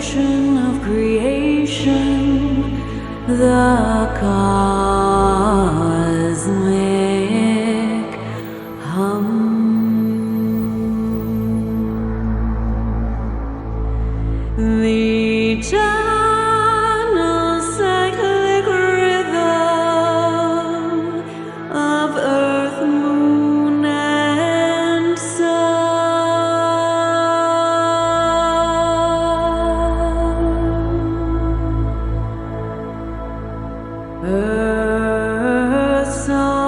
vibration of creation, the cosmic hum. The eternal cyclic rhythm of earth, moon, and sun. Earth song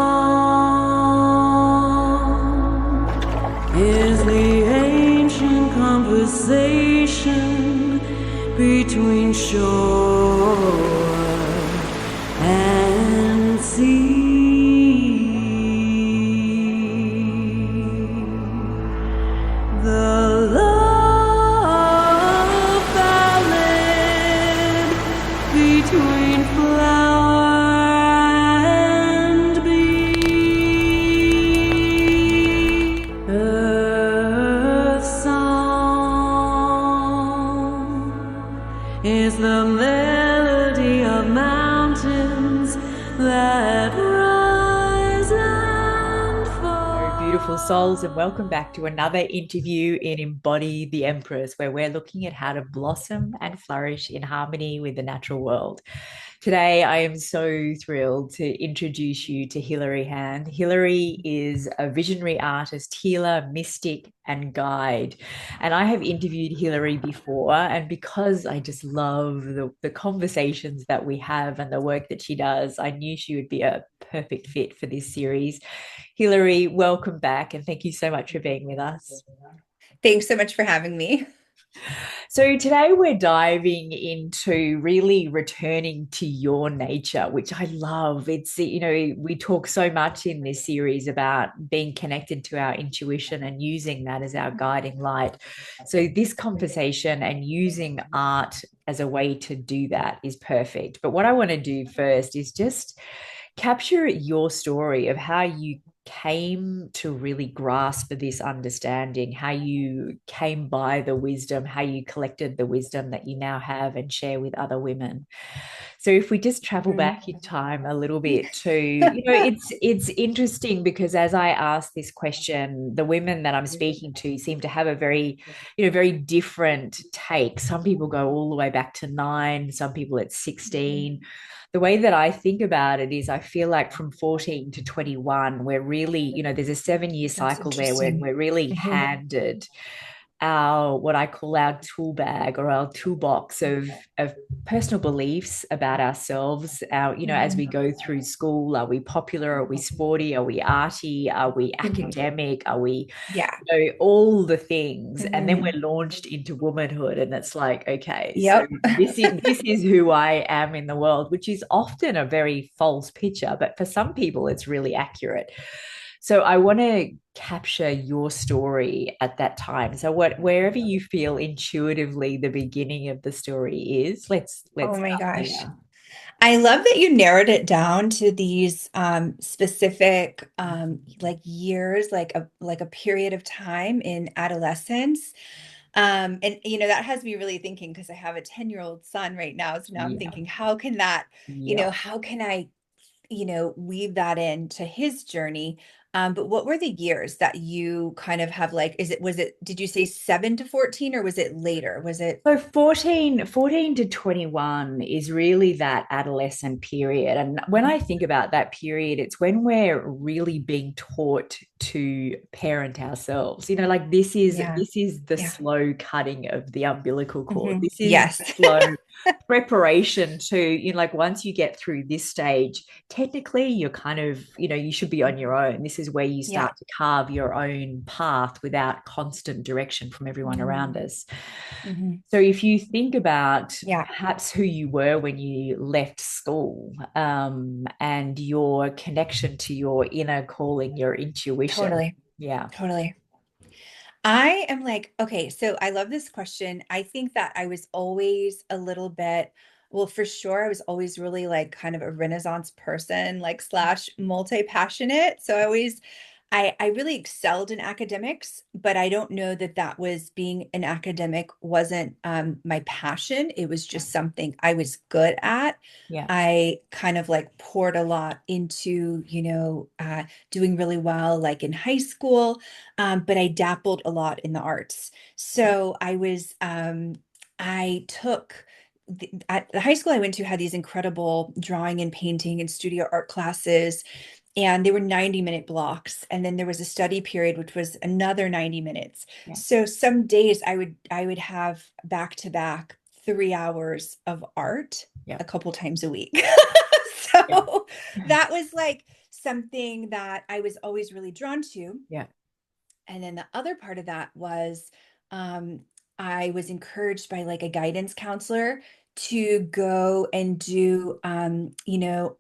is the ancient conversation between shore and sea. The love ballad between flower and bee. Earth song is the melody of mountains that rise and fall. Beautiful souls, and welcome back to another interview in Embody, the Empress, where we're looking at how to blossom and flourish in harmony with the natural world. Today, I am so thrilled to introduce you to Hilary Hahn. Hilary is a visionary artist, healer, mystic, and guide. And I have interviewed Hilary before, and because I just love the conversations that we have and the work that she does, I knew she would be a perfect fit for this series. Hilary, welcome back, and thank you so much for being with us. Thanks so much for having me. So today we're diving into really returning to your nature, which I love. It's, we talk so much in this series about being connected to our intuition and using that as our guiding light. So this conversation and using art as a way to do that is perfect. But what I want to do first is just capture your story of how you came to really grasp this understanding, how you came by the wisdom, how you collected the wisdom that you now have and share with other women. So if we just travel back in time a little bit to, it's interesting because as I ask this question, the women that I'm speaking to seem to have a very, very different take. Some people go all the way back to 9, some people at 16. The way that I think about it is I feel like from 14 to 21, we're really, there's a 7-year cycle there when we're really handed our what I call our tool bag or our toolbox of personal beliefs about ourselves. Our, as we go through school, are we popular? Are we sporty? Are we arty? Are we academic? Are we, all the things? And then we're launched into womanhood, and it's like, okay, so this is who I am in the world, which is often a very false picture, but for some people, it's really accurate. So I want to capture your story at that time. So wherever you feel intuitively the beginning of the story is, let's Oh my start gosh. there. I love that you narrowed it down to these specific like years, like a period of time in adolescence. And that has me really thinking because I have a 10-year-old son right now. So now I'm Yeah. thinking, how can that, Yeah. how can I weave that into his journey. But what were the years that you kind of have like, did you say 7 to 14 or was it later? Was it? So 14 to 21 is really that adolescent period. And when I think about that period, it's when we're really being taught to parent ourselves. Like this is the slow cutting of the umbilical cord. This is Yes. the slow preparation to, like once you get through this stage, technically you're kind of, you should be on your own. This is where you Yeah. start to carve your own path without constant direction from everyone around us. So if you think about Yeah. perhaps who you were when you left school, and your connection to your inner calling, your intuition. Totally. Yeah. Totally. I am like, okay, so I love this question. I think that I was always a little bit, well, for sure, I was always really like kind of a Renaissance person, like slash multi-passionate. So I always I really excelled in academics, but I don't know that that was being an academic wasn't my passion. It was Yeah. just something I was good at. Yeah. I kind of like poured a lot into, doing really well, like in high school, but I dabbled a lot in the arts. Yeah. So I took at the high school I went to had these incredible drawing and painting and studio art classes, and they were 90-minute blocks, and then there was a study period which was another 90 minutes. Yeah. So some days I would have back to back 3 hours of art Yeah. a couple times a week. Yeah. So that was like something that I was always really drawn to. Yeah. And then the other part of that was um, I was encouraged by like a guidance counselor to go and do,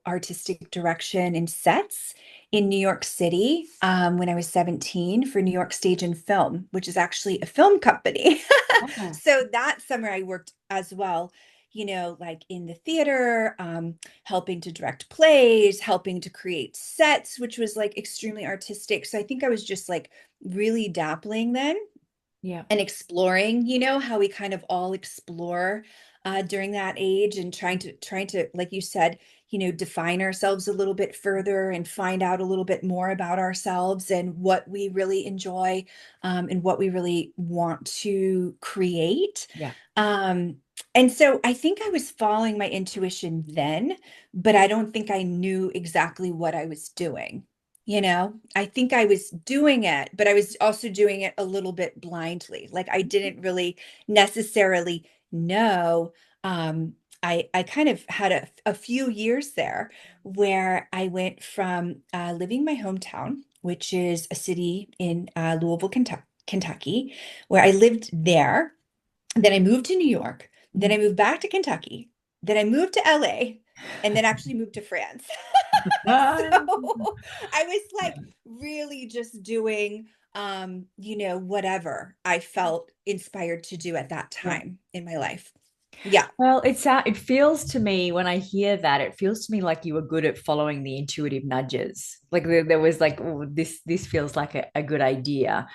artistic direction and sets in New York City when I was 17 for New York Stage and Film, which is actually a film company. Oh, So that summer I worked as well, like in the theater, helping to direct plays, helping to create sets, which was like extremely artistic. So I think I was just like really dabbling then yeah. and exploring, how we kind of all explore during that age, and trying to, like you said, define ourselves a little bit further and find out a little bit more about ourselves and what we really enjoy, and what we really want to create. Yeah. Um, and so I think I was following my intuition then, but I don't think I knew exactly what I was doing. I think I was doing it, but I was also doing it a little bit blindly. Like I didn't really necessarily know. Um, I kind of had a few years there where I went from living my hometown, which is a city in Louisville, Kentucky, where I lived there. Then I moved to New York. Then Mm. I moved back to Kentucky. Then I moved to LA, and then actually moved to France. Ah, So I was yeah. like really just doing whatever I felt inspired to do at that Yeah. time in my life. Yeah. Well, it feels to me when I hear that, it feels to me like you were good at following the intuitive nudges. Like there was like, oh, this feels like a good idea.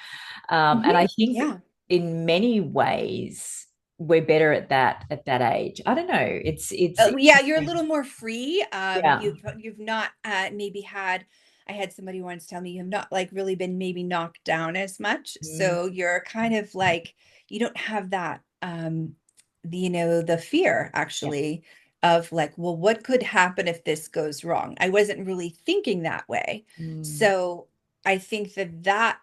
And I think Yeah. in many ways we're better at that age. I don't know. It's Yeah, you're a little more free. yeah. You've not maybe had. I had somebody once tell me you've not like really been maybe knocked down as much. Mm, So you're kind of like you don't have that the fear yeah. actually of like, well, what could happen if this goes wrong? I wasn't really thinking that way. Mm, So I think that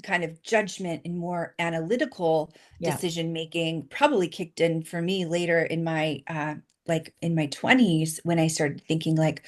kind of judgment and more analytical yeah. decision making probably kicked in for me later in my like in my 20s when I started thinking like,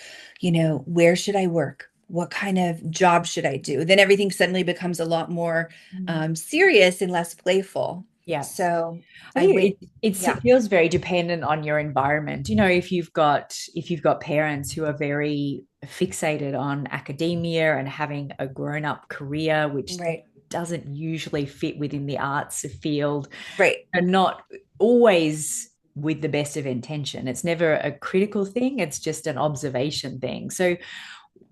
where should I work? What kind of job should I do? Then everything suddenly becomes a lot more Mm, serious and less playful. yeah. So I I think went, it yeah, feels very dependent on your environment. If you've got parents who are very fixated on academia and having a grown-up career, which right, doesn't usually fit within the arts field, right, and not always with the best of intention. It's never a critical thing, it's just an observation thing. So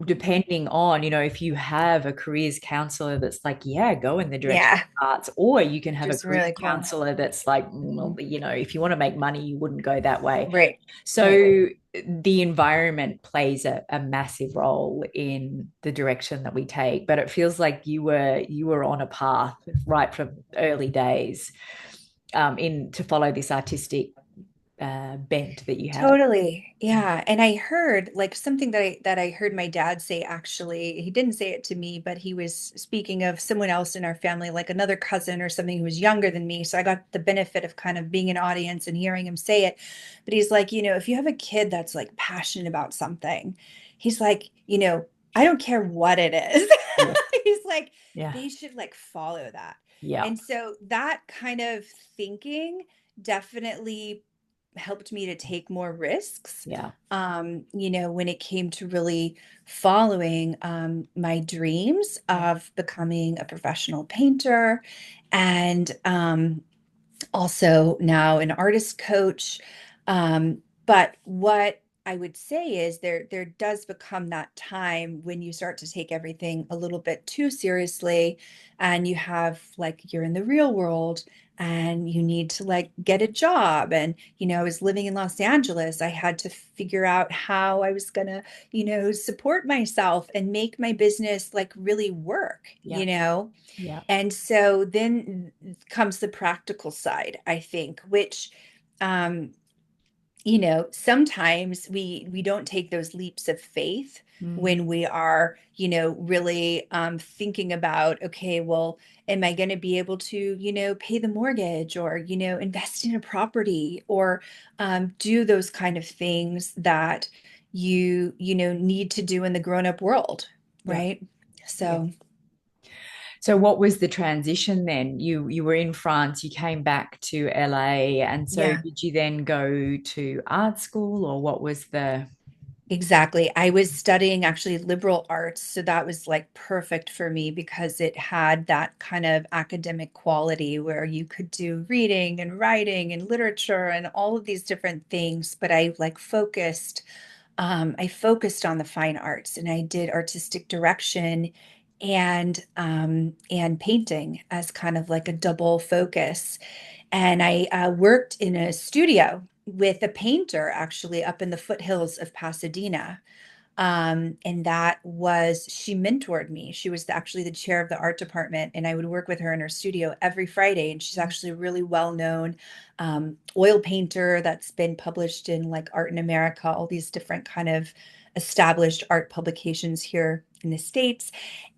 depending on, if you have a careers counselor that's like, yeah, go in the direction yeah, of arts, or you can which have a is career really cool. counselor that's like, Mhm. well, if you want to make money, you wouldn't go that way. Right, right. So the environment plays a massive role in the direction that we take. But it feels like you were on a path right from early days, in to follow this artistic bent that you had. Totally. Yeah. And I heard like something that I heard my dad say actually. He didn't say it to me, but he was speaking of someone else in our family, like another cousin or something who was younger than me. So I got the benefit of kind of being an audience and hearing him say it. But he's like, if you have a kid that's like passionate about something, he's like, I don't care what it is. Yeah. He's like, Yeah. they should like follow that. Yeah. And so that kind of thinking definitely helped me to take more risks, Yeah. when it came to really following my dreams Yeah. of becoming a professional painter, and also now an artist coach. But what I would say is there does become that time when you start to take everything a little bit too seriously, and you have like you're in the real world and you need to like get a job. And I was living in Los Angeles. I had to figure out how I was gonna, support myself and make my business like really work, Yeah. Yeah. And so then comes the practical side, I think, which um sometimes we don't take those leaps of faith Mm. when we are, really thinking about, okay, well, am I going to be able to, pay the mortgage, or, invest in a property, or do those kind of things that need to do in the grown-up world, Yeah. right? Yeah. So So what was the transition then? You were in France, you came back to LA, and so yeah. did you then go to art school, or what was the Exactly. I was studying actually liberal arts, so that was like perfect for me because it had that kind of academic quality where you could do reading and writing and literature and all of these different things. But I focused on the fine arts, and I did artistic direction and painting as kind of like a double focus. And I worked in a studio with a painter actually up in the foothills of Pasadena. And she mentored me. She was actually the chair of the art department, and I would work with her in her studio every Friday. And she's actually a really well-known oil painter that's been published in like Art in America, all these different kind of established art publications here in the States.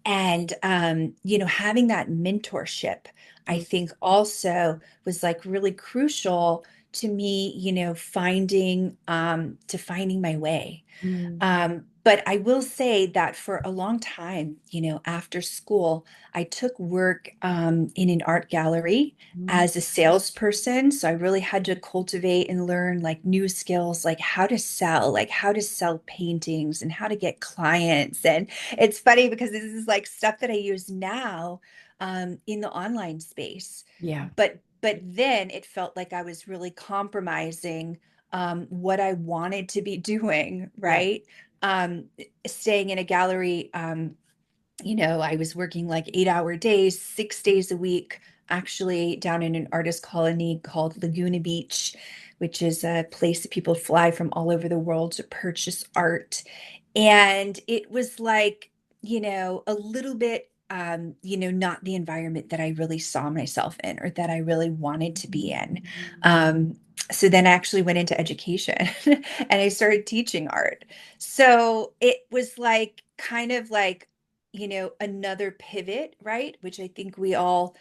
And having that mentorship, I think also was like really crucial to me, finding my way. Mm. But I will say that for a long time, after school, I took work in an art gallery Mm. as a salesperson. So I really had to cultivate and learn like new skills, like how to sell paintings and how to get clients. And it's funny because this is like stuff that I use now in the online space. Yeah. But then it felt like I was really compromising what I wanted to be doing, Yeah. right? um, Staying in a gallery, I was working like 8-hour days, 6 days a week, actually down in an artist colony called Laguna Beach, which is a place that people fly from all over the world to purchase art. And it was like, a little bit, not the environment that I really saw myself in or that I really wanted to be in. Um, so then I actually went into education and I started teaching art. So it was like kind of like, another pivot, right? Which I think we Yeah.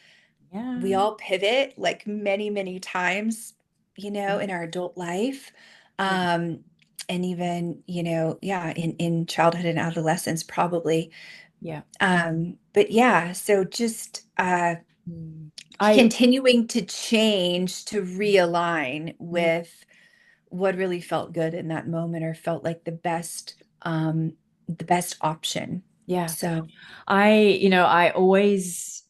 all pivot like many, many times, Yeah. in our adult life. Yeah. Um, and even, yeah, in childhood and adolescence, probably. Yeah. But yeah, so just Mm. I continuing to change to realign mm, with what really felt good in that moment or felt like the best option. yeah. So I always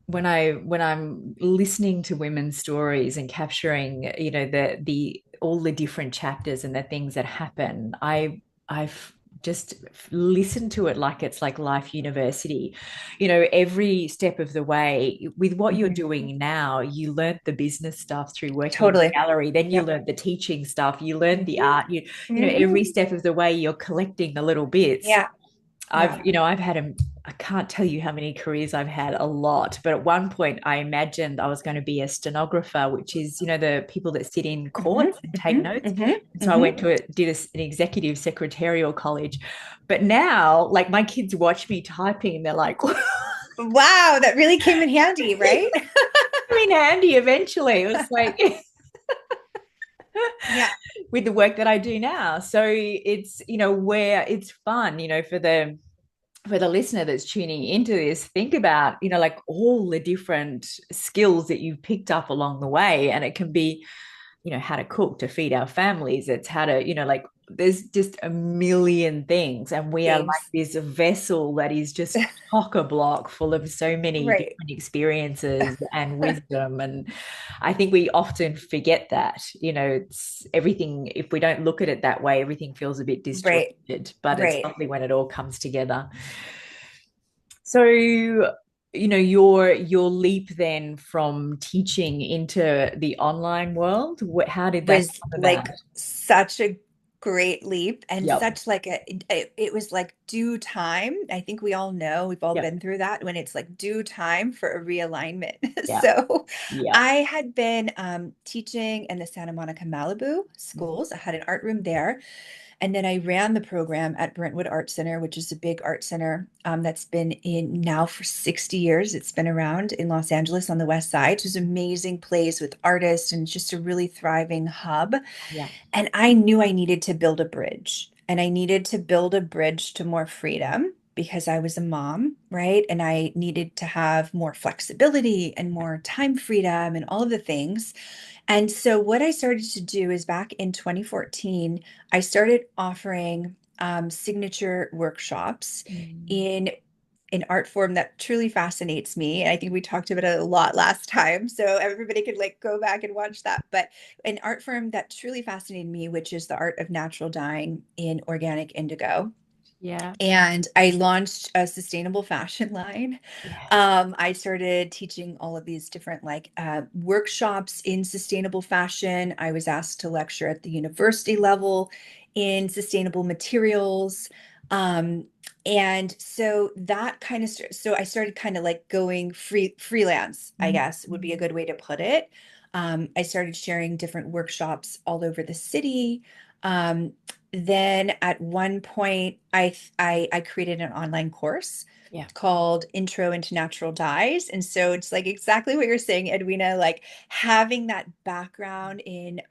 when I'm listening to women's stories and capturing, the all the different chapters and the things that happen, I've just listened to it like it's like life university. Every step of the way with what you're mhm, doing now, you learned the business stuff through working in the totally. gallery, then you Yep. learned the teaching stuff, you learned the Mhm, art, every mhm. step of the way you're collecting the little bits. Yeah. I've, Yeah. I've had I can't tell you how many careers I've had, a lot. But at one point, I imagined I was going to be a stenographer, which is, the people that sit in Mhm, courts and take mhm, notes. mhm, And so I mhm. went to an executive secretarial college. But now, like my kids watch me typing and they're like, Wow, that really came in handy, right? I'm in handy eventually. It was like, Yeah. with the work that I do now. So it's, where it's fun, for the listener that's tuning into this, think about, like all the different skills that you've picked up along the way. And it can be, how to cook to feed our families. It's how to, like there's just a million things, and we are like things. this vessel that is just chock-a-block full of so many Right. different experiences and wisdom. And I think we often forget that, it's everything. If we don't look at it that way, everything feels a bit Right. disjointed, but it's Right. lovely when it all comes together. So, your leap then from teaching into the online world, how did that Was come about? like such a great leap and Yep. such like it was like due time. I think we all know, we've all Yep. been through that when it's like due time for a realignment. Yep. So Yep. I had been teaching in the Santa Monica Malibu schools. I had an art room there. And then I ran the program at Brentwood Art Center, which is a big art center that's been in now for 60 years. It's been around in Los Angeles on the West Side. It's an amazing place with artists and just a really thriving hub. Yeah. And I knew I needed to build a bridge. And I needed to build a bridge to more freedom because I was a mom, right? And I needed to have more flexibility and more time freedom and all of the things. And so what I started to do is back in 2014, I started offering signature workshops Mm. in an art form that truly fascinates me. And I think we talked about it a lot last time. So everybody could like go back and watch that. But an art form that truly fascinated me, which is the art of natural dyeing in organic indigo. Yeah. And I launched a sustainable fashion line. Yes. I started teaching all of these different like workshops in sustainable fashion. I was asked to lecture at the university level in sustainable materials. Um, and so that kind of so I started kind of like going freelance, I guess would be a Mhm. good way to put it. I started sharing different workshops all over the city. Um, then at one point, I created an online course Yeah. called Intro into Natural Dyes. And so it's like exactly what you're saying, Edwina, like having that background in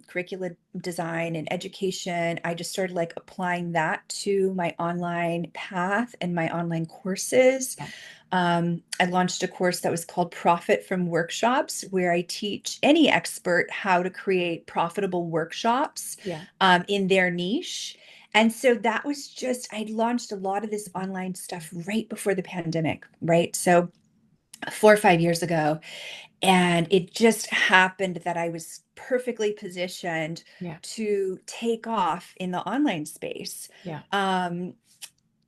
curriculum design and education, I just started like applying that to my online path and my online courses. Yeah. I launched a course that was called Profit from Workshops, where I teach any expert how to create profitable workshops Yeah. in their niche. And so that was just, I launched a lot of this online stuff right before the pandemic, right? So 4 or 5 years ago. And it just happened that I was perfectly positioned Yeah. to take off in the online space. Yeah. Um,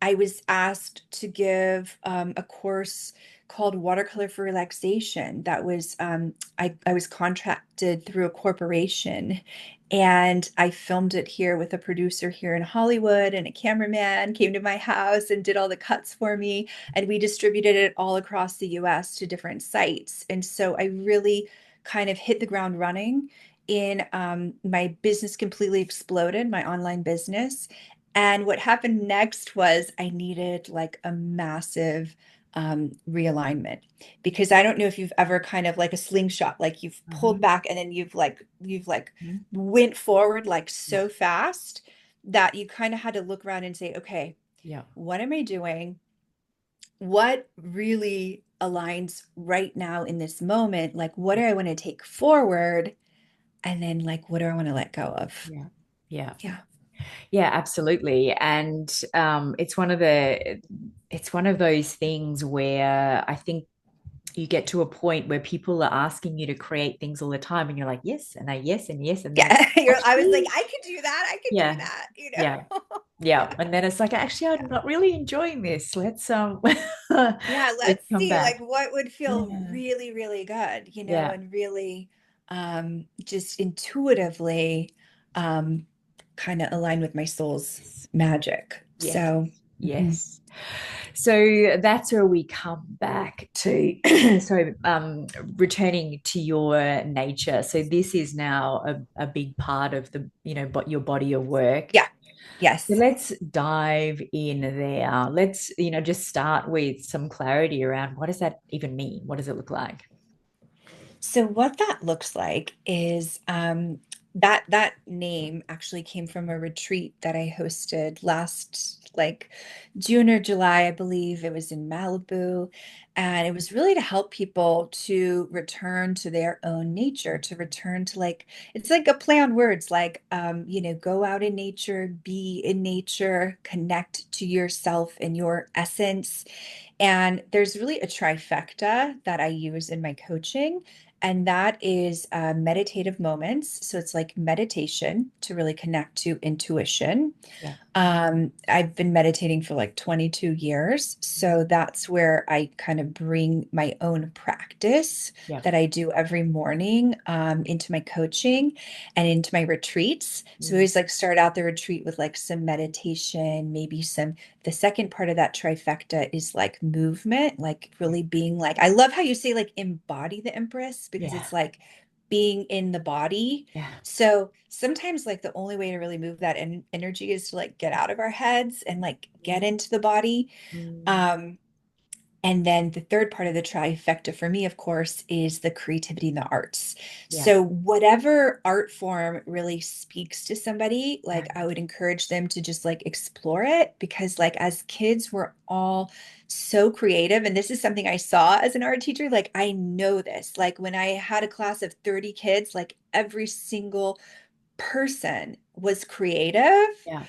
I was asked to give a course called Watercolor for Relaxation. That was I was contracted through a corporation, and I filmed it here with a producer here in Hollywood, and a cameraman came to my house and did all the cuts for me, and we distributed it all across the U.S. to different sites. And so I really kind of hit the ground running in my business completely exploded, my online business. And what happened next was I needed like a massive realignment because I don't know if you've ever kind of like a slingshot, like you've pulled Mhm. back and then you've like Mhm. went forward like Yeah. so fast that you kind of had to look around and say, okay, Yeah. what am I doing? What really aligns right now in this moment? Like, what do I want to take forward? And then like, what do I want to let go of? Yeah. Yeah. Yeah. Yeah, absolutely. And it's one of those things where I think you get to a point where people are asking you to create things all the time, and you're like, yes, and a yes, and yes, and then it's Yeah. I was like, actually, I could do that. I could do yeah, that, you yeah, know? yeah. Yeah. And then it's like, actually, I'm not really enjoying this. Let's Yeah, let's let's come see back. like what would feel Yeah, really, really good, yeah, and really just intuitively um kind of align with my soul's yes, magic. yes, So, mhm. yes. So that's where we come back to. So, returning to your nature. So this is now a big part of but your body of work. Yeah. So Yes. let's dive in there. Let's, just start with some clarity around what does that even mean? What does it look like? So what that looks like is that name actually came from a retreat that I hosted last like June or July, I believe. It was in Malibu. And it was really to help people to return to their own nature, to return to like, it's like a play on words, like, go out in nature, be in nature, connect to yourself and your essence. And there's really a trifecta that I use in my coaching, and that is meditative moments. So it's like meditation to really connect to intuition. Yeah. I've been meditating for like 22 years. So that's where I kind of bring my own practice Yeah. that I do every morning into my coaching and into my retreats. So we Mm. always like start out the retreat with like some meditation, maybe some, the second part of that trifecta is like movement, like really being like, I love how you say like embody the Empress because Yeah. it's like being in the body. Yeah. So sometimes like the only way to really move that energy is to like get out of our heads and like get into the body. Mm. Um, and then the third part of the trifecta for me, of course, is the creativity and the arts. Yeah. So whatever art form really speaks to somebody, Yeah. like I would encourage them to just like explore it because like as kids, we're all so creative. And this is something I saw as an art teacher. Like I know this, like when I had a class of 30 kids, like every single person was creative. Yeah.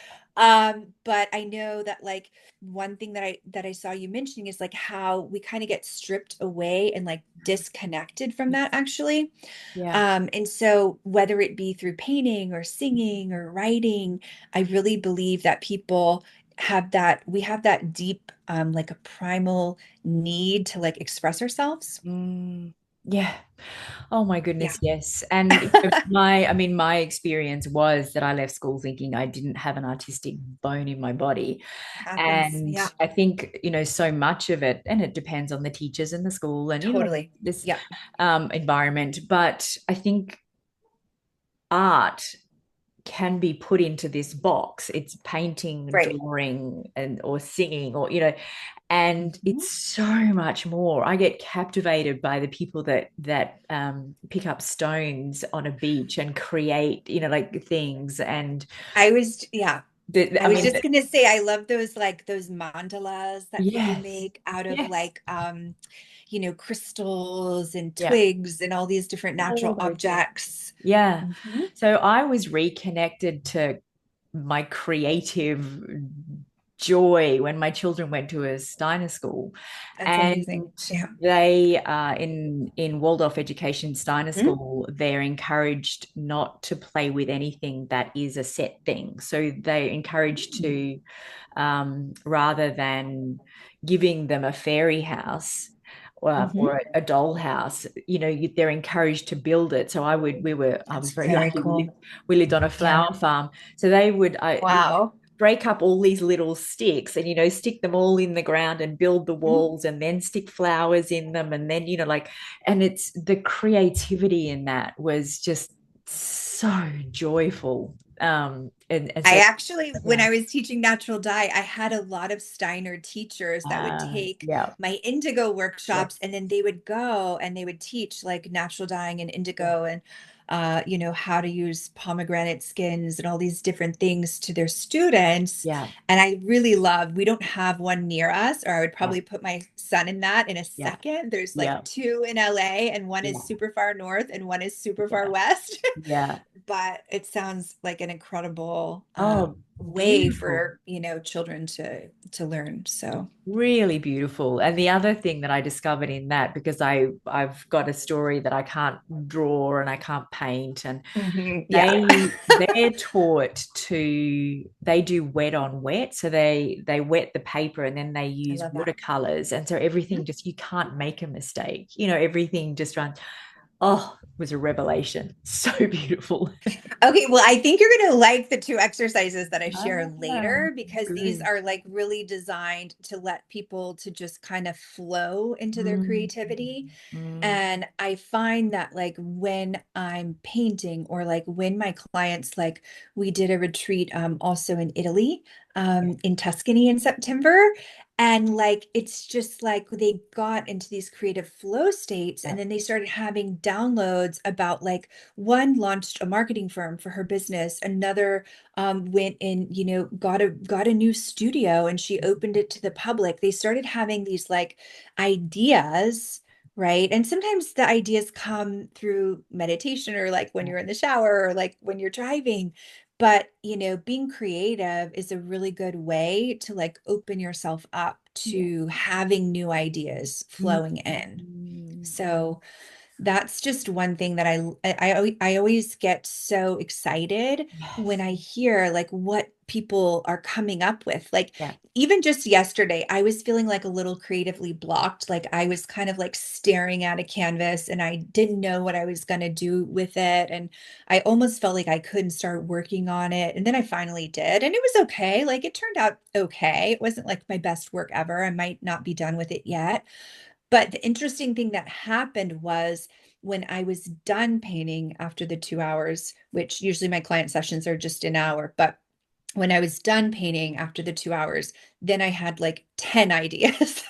But I know that like one thing that I saw you mentioning is like how we kind of get stripped away and like disconnected from that actually. Yeah. And so whether it be through painting or singing or writing, I really believe that people have that we have that deep like a primal need to like express ourselves. Mm. Yeah. Oh my Yeah. goodness, yes. And I mean, my experience was that I left school thinking I didn't have an artistic bone in my body. Happens. And Yeah, I think, so much of it, and it depends on the teachers and the school and, totally. this Yeah. environment. But I think art can be put into this box. It's painting, Right. drawing, and or singing, or and Mhm. it's so much more. I get captivated by the people that pick up stones on a beach and create, like things. And Yeah. I I was mean, just gonna say I love those like those mandalas that people yes, make out of yes, like crystals and yeah, twigs and all these different all natural those things. objects. Yeah. Mhm. So I was reconnected to my creative joy when my children went to a Steiner school, That's and amazing. Yeah. they in Waldorf education Steiner Mhm. school, they're encouraged not to play with anything that is a set thing. So they're encouraged to, rather than giving them a fairy house, Mhm. or a doll house, they're encouraged to build it. So I That's was very very lucky. cool. We lived on a Yeah. flower farm. So they would Wow. break up all these little sticks and, stick them all in the ground and build the Mhm. walls and then stick flowers in them. And then, and it's the creativity in that was just so joyful. And I so, actually, when yeah. I was teaching natural dye, I had a lot of Steiner teachers that would take Yeah. my indigo Yeah. workshops and then they would go and they would teach like natural dyeing and Yeah. indigo and how to use pomegranate skins and all these different things to their students. Yeah. And I really loved, we don't have one near us, or I would Yeah. probably put my son in that in a Yeah. second. There's like Yeah. two in LA and one is Yeah. super far north and one is super far Yeah. west. Yeah. But it sounds like an incredible Oh, way beautiful. for children to learn. So Really beautiful. And the other thing that I discovered in that, because I've got a story that I can't draw and I can't paint, and mhm, yeah, they're taught to they do wet on wet. So they wet the paper and then they I use love that. watercolors. And so everything Mhm. just, you can't make a mistake. Everything just runs. Oh, it was a revelation. So beautiful. Okay, well, I think you're gonna like the two exercises that I share Ah, later because these good. are like really designed to let people to just kind of flow into their Mm, creativity. mm, And I find that like when I'm painting or like when my clients like we did a retreat also in Italy yeah. in Tuscany in September And like, it's just like they got into these creative flow states, Yeah. and then they started having downloads about like one launched a marketing firm for her business, another went and, got a new studio and she opened it to the public. They started having these like ideas, right? And sometimes the ideas come through meditation or like when you're in the shower or like when you're driving. But, being creative is a really good way to like open yourself up Yeah. to having new ideas flowing in. Mm. So that's just one thing that I always get so excited when Yes. I hear like what people are coming up with. Like Yeah. even just yesterday, I was feeling like a little creatively blocked. Like I was kind of like staring at a canvas and I didn't know what I was going to do with it. And I almost felt like I couldn't start working on it. And then I finally did. And it was okay. Like it turned out okay. It wasn't like my best work ever. I might not be done with it yet. But the interesting thing that happened was when I was done painting after the 2 hours, which usually my client sessions are just an hour, but when I was done painting after the 2 hours, then I had like 10 ideas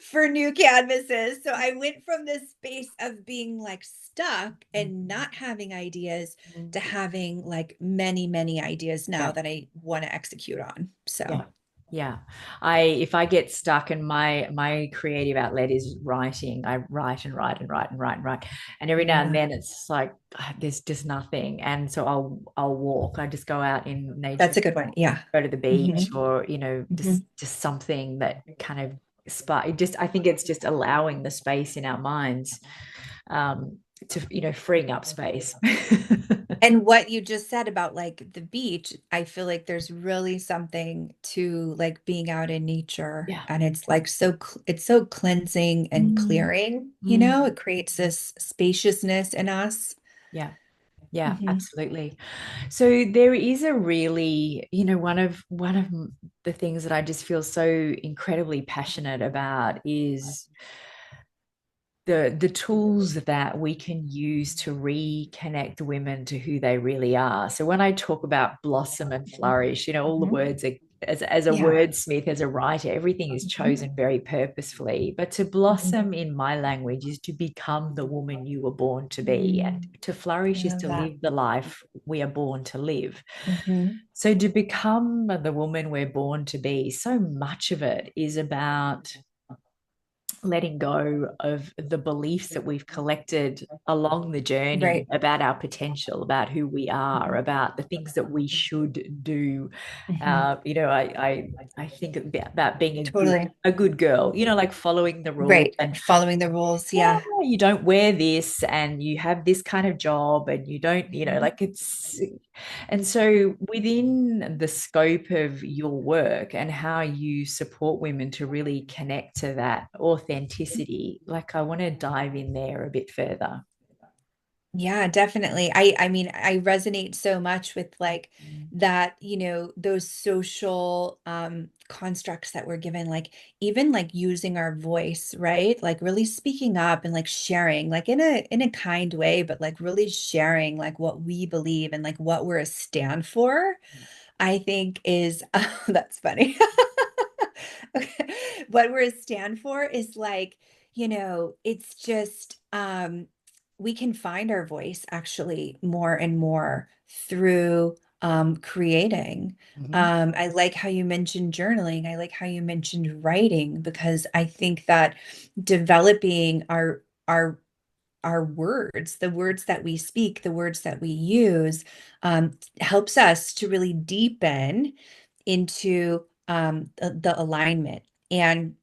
for new canvases. So I went from this space of being like stuck and not having ideas to Mm. having like many, many ideas now Yeah. that I want to execute on. Yeah. So, Yeah. If I get stuck and my creative outlet is writing, I write and write and write and write and write. And every now and yeah, then it's like there's just nothing. And so I'll walk. I just go out in nature, that's a good one. Yeah. go to the beach, Hmm. or Hmm. just something that kind of spark. I think it's just allowing the space in our minds, to freeing up space. And what you just said about like the beach, I feel like there's really something to like being out in nature, Yeah. and it's like it's so cleansing and Mm, clearing, mm. it creates this spaciousness in us. Yeah. Yeah, Hmm. absolutely. So there is a really, one of the things that I just feel so incredibly passionate about is the tools that we can use to reconnect women to who they really are. So when I talk about blossom and flourish, all the Hmm. words are, as a Yeah. wordsmith, as a writer, everything is Hmm. chosen very purposefully. But to Hmm. blossom in my language is to become the woman you were born to be. And to I flourish is love to that. live the life we are born to live. Hmm. So to become the woman we're born to be, so much of it is about letting go of the beliefs that we've collected along the journey Right. about our potential, about who we are, about the things that we should do. Hmm. I think about being Totally. a good girl, like following the rules Right. and Following the rules. yeah, Yeah. you don't wear this and you have this kind of job and you don't, like it's, and so within the scope of your work and how you support women to really connect to that authenticity, like I want to dive in there a bit further. Yeah, definitely. I mean, I resonate so much with like that, those social constructs that we're given, like even like using our voice, right? Like really speaking up and like sharing, like in a kind way, but like really sharing like what we believe and like what we're a stand for, I think is that's funny. Okay. What we're a stand for is like, it's just we can find our voice actually more and more through creating. Mhm. I like how you mentioned journaling. I like how you mentioned writing, because I think that developing our words, the words that we speak, the words that we use, helps us to really deepen into the alignment. And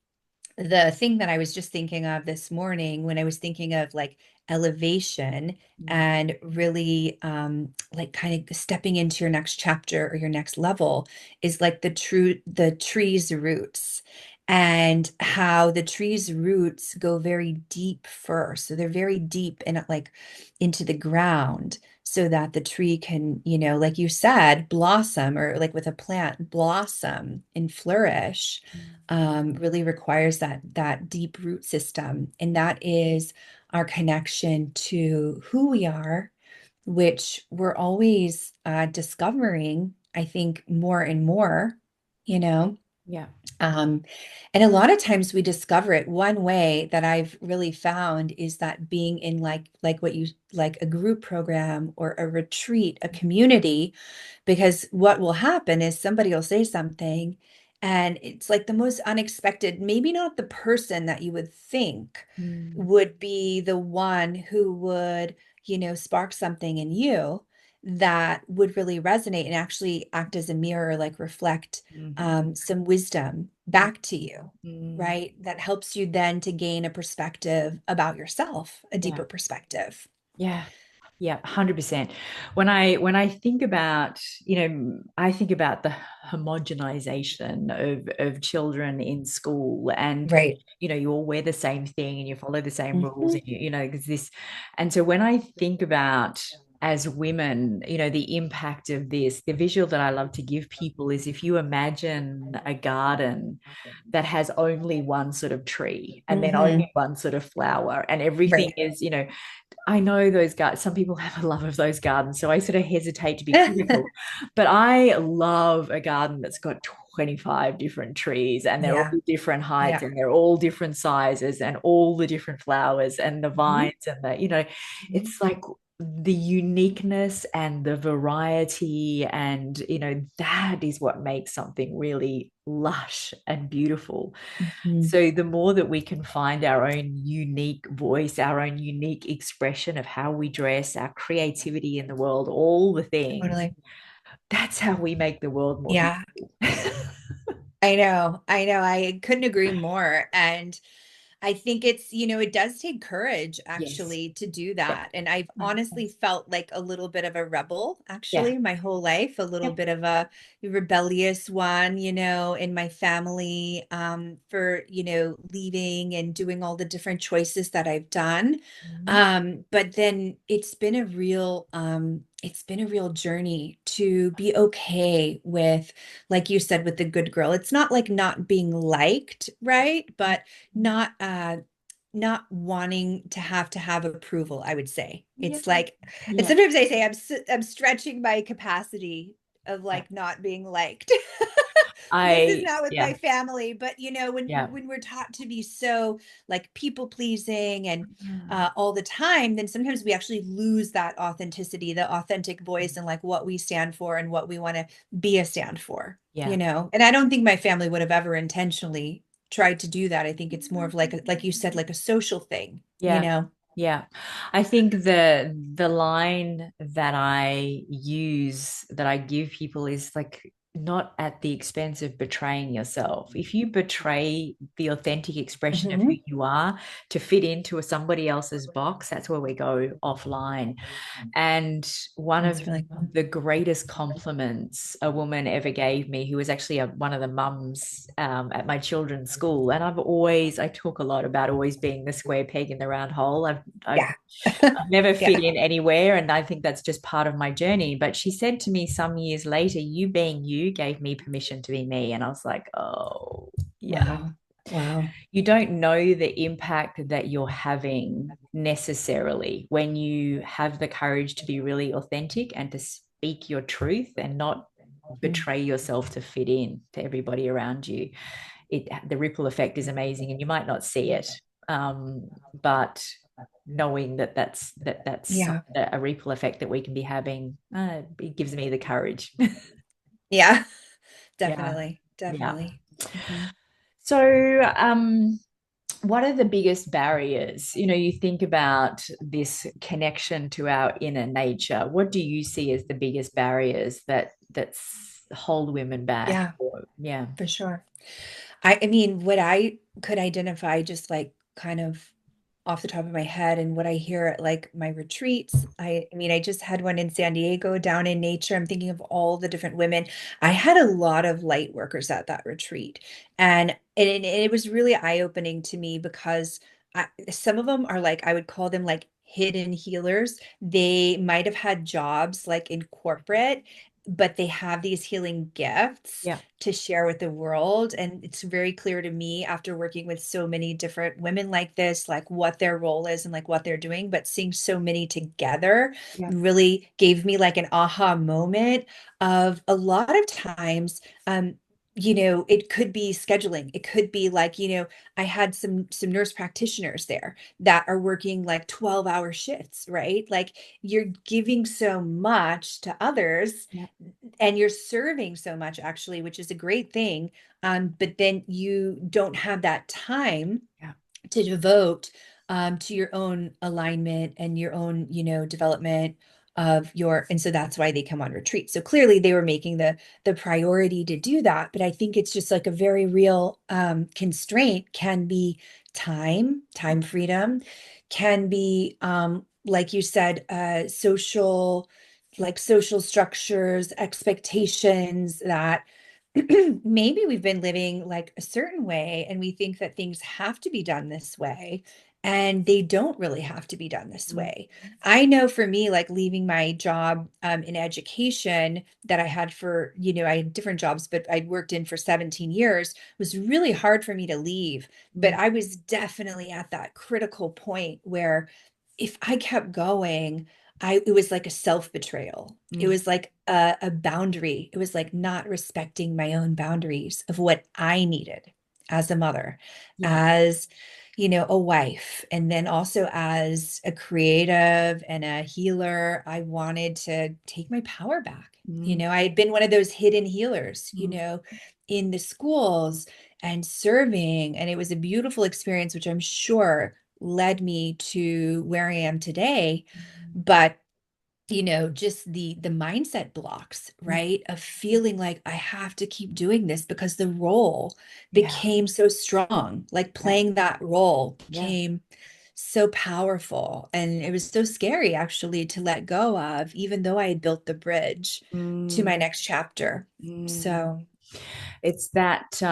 the thing that I was just thinking of this morning when I was thinking of like elevation and really like kind of stepping into your next chapter or your next level is like the tree's roots, and how the tree's roots go very deep first. So they're very deep and like into the ground, so that the tree can, like you said, blossom, or like with a plant, blossom and flourish. Really requires that deep root system, and that is our connection to who we are, which we're always discovering, I think, more and more, you know. Yeah. Um, and a lot of times we discover it. One way that I've really found is that being in like what you like a group program or a retreat, a community, because what will happen is somebody will say something and it's like the most unexpected, maybe not the person that you would think Mm. would be the one who would, spark something in you that would really resonate and actually act as a mirror, like reflect Mhm. some wisdom Mm. back to you, Mm. right? That helps you then to gain a perspective about yourself, a Yeah. deeper perspective. Yeah. Yeah, 100%. When I think about, I think about the homogenization of children in school, and Right. you all wear the same thing and you follow the same rules, Mhm. and there's this. And so when I think about, as women, the impact of this, the visual that I love to give people is, if you imagine a garden that has only one sort of tree and then only Mhm. one sort of flower, and everything Right. is, I know those gardens, some people have a love of those gardens, so I sort of hesitate to be critical. But I love a garden that's got 25 different trees, and they're Yeah. all different heights, Yeah. and they're all different sizes, and all the different flowers and the Mhm. vines, and Mhm. it's like the uniqueness and the variety, and that is what makes something really lush and beautiful. Mhm. So the more that we can find our own unique voice, our own unique expression of how we dress, our creativity in the world, all the things, Totally. that's how we make the world more Yeah. beautiful. I know. I know. I couldn't agree more. And I think it's, it does take courage Yes. actually to do Yeah. that. And I've honestly felt like a little bit of a rebel Yeah. actually my whole life, a little Yeah. bit of a rebellious one, in my family, for, leaving and doing all the different choices that I've done. Mhm. But then it's been a real journey to be okay with, like you said, with the good girl. It's not like not being liked, right? But not wanting to have approval, I would say. Yeah. It's like, and Yeah. sometimes I say I'm stretching my capacity of Yeah. like not being liked. This is I, not with yeah. my family, but when Yeah. when we're taught to be so like people pleasing and Mm. all the time, then sometimes we actually lose that authenticity, the authentic voice, and like what we stand for and what we want to be a stand for. Yeah. And I don't think my family would have ever intentionally tried to do that. I think it's more of like you said, like a social thing, Yeah. Yeah. I think the line that I use, that I give people, is like, not at the expense of betraying yourself. If you betray the authentic expression of who Mhm. you are to fit into somebody else's box, that's where we go offline. And one of That's really cool. the greatest compliments a woman ever gave me, who was actually one of the mums at my children's school, and I talk a lot about always being the square peg in the round hole. Yeah. I've never Yeah. fit in anywhere, and I think that's just part of my journey. But she said to me some years later, "You being you gave me permission to be me," and I was like, "Oh, yeah." Wow. Wow. You don't know the impact that you're having necessarily when you have the courage to be really authentic and to speak your truth and not Mm. betray yourself to fit in to everybody around you. The ripple effect is amazing, and you might not see it, but knowing that's Yeah. a ripple effect that we can be having, it gives me the courage. Yeah. Yeah. Definitely. Yeah. Definitely. Mhm. So, what are the biggest barriers? You think about this connection to our inner nature. What do you see as the biggest barriers that hold women back? Yeah, Yeah. for sure. I mean, what I could identify just like kind of off the top of my head and what I hear at like my retreats. I mean, I just had one in San Diego down in nature. I'm thinking of all the different women. I had a lot of light workers at that retreat. And it was really eye-opening to me because some of them are like, I would call them like hidden healers. They might have had jobs like in corporate, but they have these healing gifts Yeah. to share with the world. And it's very clear to me after working with so many different women like this, like what their role is and like what they're doing, but seeing so many together Yeah. really gave me like an aha moment of a lot of times. it could be scheduling. It could be like, I had some nurse practitioners there that are working like 12-hour shifts, right? Like you're giving so much to others Yeah. and you're serving so much actually, which is a great thing. But then you don't have that time Yeah. to devote to your own alignment and your own, development and so that's why they come on retreat. So clearly they were making the priority to do that. But I think it's just like a very real constraint can be time freedom, can be like you said, social structures, expectations that maybe we've been living like a certain way and we think that things have to be done this way, and they don't really have to be done this Mm. way. I know for me, like leaving my job in education that I had for, I had different jobs, but I'd worked in for 17 years, was really hard for me to leave. But Mm. I was definitely at that critical point where if I kept going, it was like a self-betrayal. It Mm. was like a boundary. It was like not respecting my own boundaries of what I needed as a mother, Yeah. as, a wife, and then also as a creative and a healer. I wanted to take my power back. Mm. I had been one of those hidden healers, Mm. in the schools and serving. And it was a beautiful experience, which I'm sure led me to where I am today. But just the mindset blocks, Mm. right? Of feeling like I have to keep doing this because the role Yeah. became so strong. Like Yeah. playing that role Yeah. became so powerful. And it was so scary actually to let go of, even though I had built the bridge to Mm. my next chapter. Mm. So It's that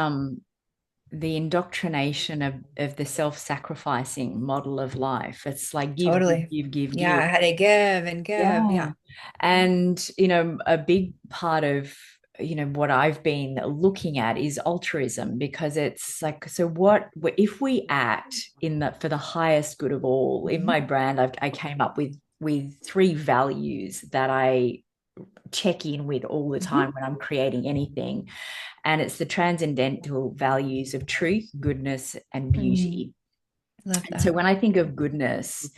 the indoctrination of the self-sacrificing model of life. It's like give, totally. give, give, give, Yeah, give. I had to give and give. Yeah. Yeah. And, a big part of, what I've been looking at is altruism, because it's like, so what, if we act for the highest good of all, in Mhm. my brand, I came up with three values that I check in with all the time Mhm. when I'm creating anything. And it's the transcendental values of truth, goodness, and Mm, beauty. love And so that. when I think of goodness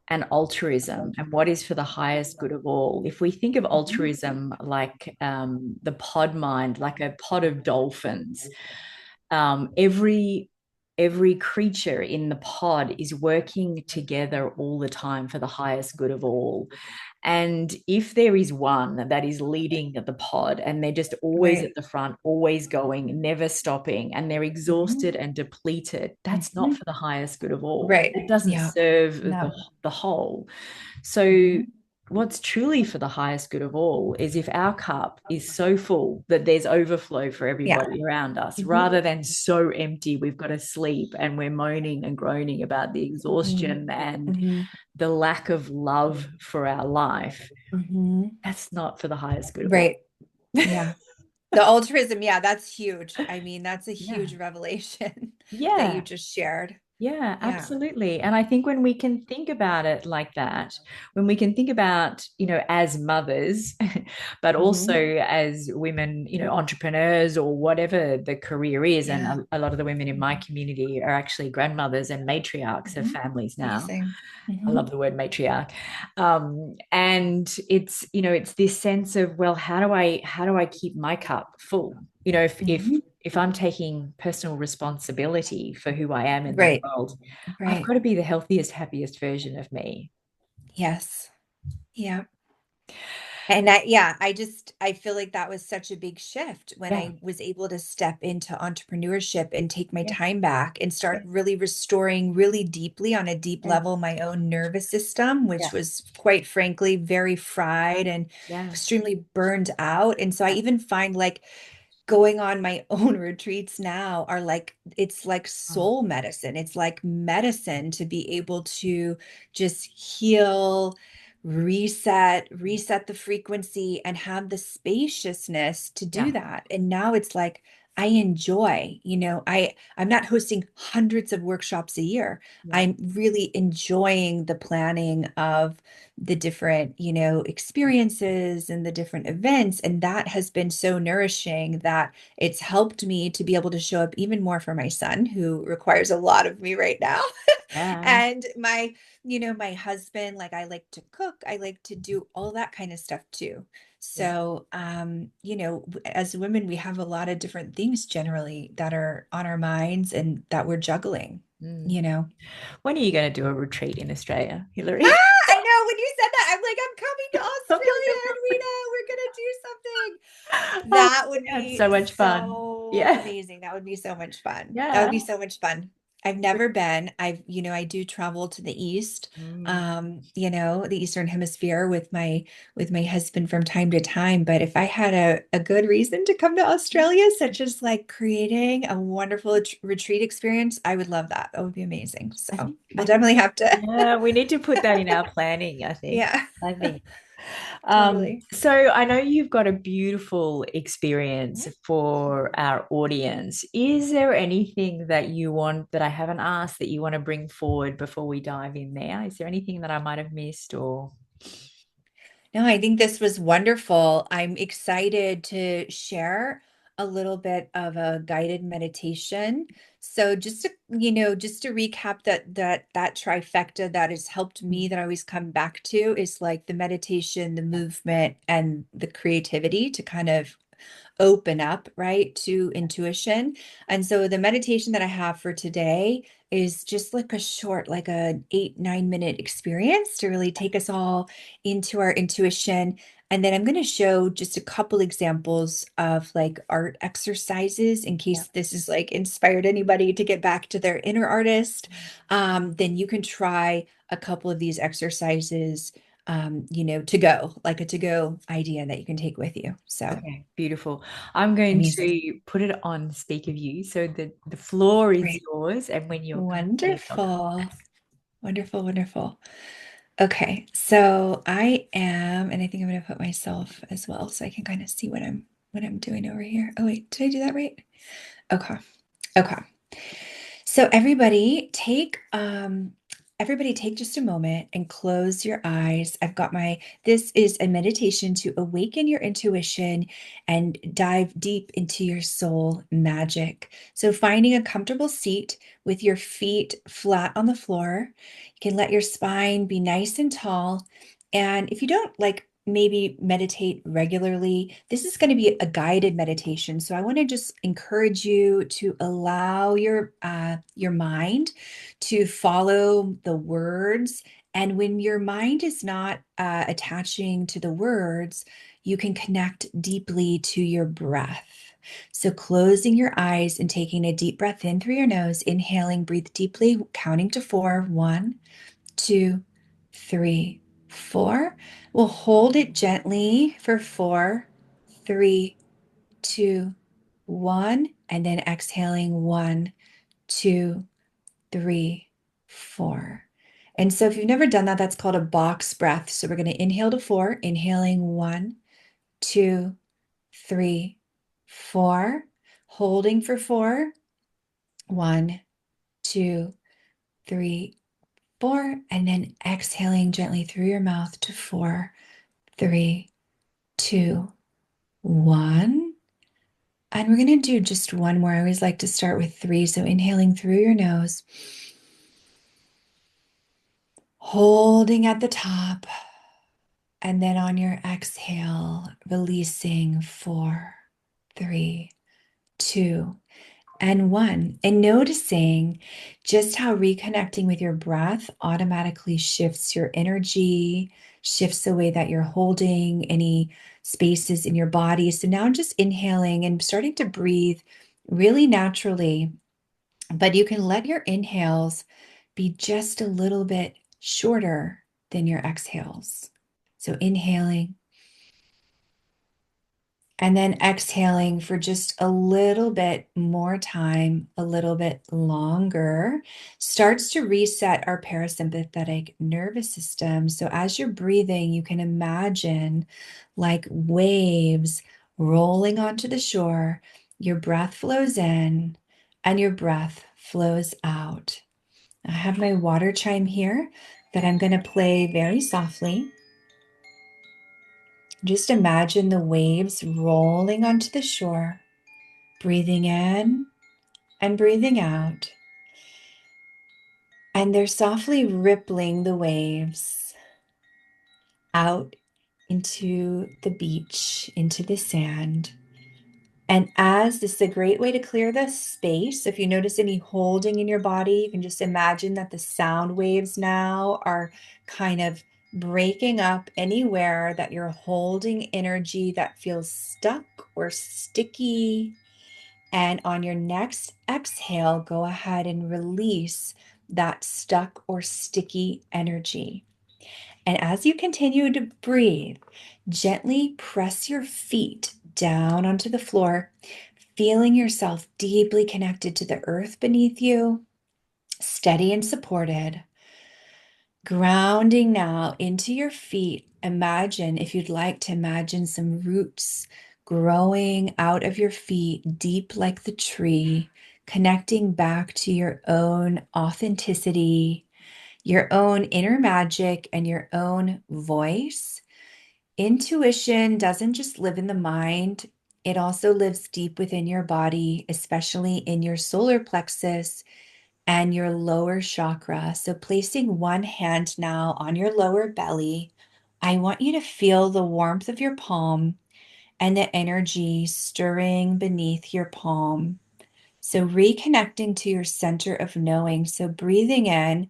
and altruism and what is for the highest good of all, if we think of Mhm. altruism like the pod mind, like a pod of dolphins, every creature in the pod is working together all the time for the highest good of all. And if there is one that is leading the pod and they're just always at Right. the front, always going, never stopping, and they're Mhm. exhausted and depleted, that's not Mhm. for the highest good of all. Right. It doesn't Yeah. serve No. the whole. So, Mhm. what's truly for the highest good of all is if our cup is so full that there's overflow for Yeah. everybody around us, Mhm. rather than so empty we've got to sleep and we're moaning and groaning about the Mhm. exhaustion and Mhm. the lack of love for our life. Mhm. That's not for the highest good of all. Right. Yeah. The altruism, yeah, that's huge. I mean, that's a Yeah. huge revelation that you Yeah. just shared. Yeah, Yeah. absolutely. And I think when we can think about it like that, when we can think about, as mothers, but also Mhm. as women, entrepreneurs or whatever the career is, and Yeah. a lot of the women in my Mhm. community are actually grandmothers and matriarchs of Mhm. families now. Amazing. I love Mhm. the word matriarch. And it's this sense of, well, how do I keep my cup full? If Mhm. if I'm taking personal responsibility for who I am in the Right. world, I've Right. got to be the healthiest, happiest version of me. Yes. Yeah. And I feel like that was such a big shift when Yeah, I was able to step into entrepreneurship and take my yeah, time back and yeah, start really restoring really deeply on a deep yeah, level my own nervous system, yeah, which was quite frankly very fried and yeah, extremely burned out. And so I yeah. even find like going on my own retreats now are like it's like Oh, soul medicine. It's like medicine to be able to just heal, reset the frequency and have the spaciousness to yeah, do that. And now it's like I enjoy, I'm not hosting hundreds of workshops a year. Yeah. I'm really enjoying the planning of the different, experiences and the different events. And that has been so nourishing that it's helped me to be able to show up even more for my son, who requires a lot of me right now. Yeah. And my husband, like I like to cook, I like to do all that kind of stuff too. Yeah. So, as women, we have a lot of different things generally that are on our minds and that we're juggling, Mm. you know. When are you going to do a retreat in Australia, Ah, Hilary? I know when you said that, I'm like, I'm coming to Australia, Edwina. We're gonna do something. Oh, That would we had be so much fun. so Yeah. amazing. That would be so much fun. That would Yeah. be so much fun. I've never been. I do travel to the east, Mm. the Eastern Hemisphere with my husband from time to time. But if I had a good reason to come to Australia, such as like creating a wonderful retreat experience, I would love that. That would be amazing. I So think, we'll definitely have to, yeah, we need to put that in our planning, I think. yeah, I think. totally. So I know you've got a beautiful experience for our audience. Is there anything that you want that I haven't asked that you want to bring forward before we dive in there? Is there anything that I might have missed or? No, I think this was wonderful. I'm excited to share a little bit of a guided meditation. So just to recap that trifecta that has helped me that I always come back to is like the meditation, the movement, and the creativity to kind of open up, right, to intuition. And so the meditation that I have for today is just like a short, like a 8, 9 minute experience to really take us all into our intuition. And then I'm going to show just a couple examples of like art exercises in Yeah. case this is like inspired anybody to get back to their inner artist. Then you can try a couple of these exercises to go, like a to go idea that you can take with you. So Okay, beautiful. I'm going amazing. to put it on speak of you so that the floor is Great. yours. And when you're complete, I'll come Wonderful. back. Wonderful. Wonderful. Okay. So I am, and I think I'm going to put myself as well so I can kind of see what I'm doing over here. Oh, wait, did I do that right? Okay. Okay. So everybody take just a moment and close your eyes. This is a meditation to awaken your intuition and dive deep into your soul magic. So finding a comfortable seat with your feet flat on the floor. You can let your spine be nice and tall. And if you don't like maybe meditate regularly, this is going to be a guided meditation. So I want to just encourage you to allow your mind to follow the words. And when your mind is not attaching to the words, you can connect deeply to your breath. So closing your eyes and taking a deep breath in through your nose, inhaling, breathe deeply, counting to 4. 1, 2, 3, 4. We'll hold it gently for 4, 3, 2, 1, and then exhaling 1, 2, 3, 4. And so if you've never done that, that's called a box breath. So we're going to inhale to 4, inhaling 1, 2, 3, 4, holding for 4, 1, 2, 3, 4, and then exhaling gently through your mouth to 4, 3, 2, 1. And we're going to do just one more. I always like to start with 3. So inhaling through your nose, holding at the top, and then on your exhale, releasing 4, 3, 2, and 1. And noticing just how reconnecting with your breath automatically shifts your energy, shifts the way that you're holding any spaces in your body. So now just inhaling and starting to breathe really naturally, but you can let your inhales be just a little bit shorter than your exhales. So inhaling and then exhaling for just a little bit more time, a little bit longer, starts to reset our parasympathetic nervous system. So as you're breathing, you can imagine like waves rolling onto the shore. your breath flows in and your breath flows out. I have my water chime here that I'm going to play very softly. Just imagine the waves rolling onto the shore, breathing in and breathing out. And they're softly rippling the waves out into the beach, into the sand. And as this is a great way to clear the space. If you notice any holding in your body, you can just imagine that the sound waves now are kind of breaking up anywhere that you're holding energy that feels stuck or sticky. And on your next exhale, go ahead and release that stuck or sticky energy. And as you continue to breathe, gently press your feet down onto the floor, feeling yourself deeply connected to the earth beneath you, steady and supported. Grounding now into your feet. Imagine, if you'd like to imagine some roots growing out of your feet, deep like the tree, connecting back to your own authenticity, your own inner magic, and your own voice. Intuition doesn't just live in the mind, it also lives deep within your body, especially in your solar plexus and your lower chakra. So, placing one hand now on your lower belly, I want you to feel the warmth of your palm and the energy stirring beneath your palm. So, reconnecting to your center of knowing. So, breathing in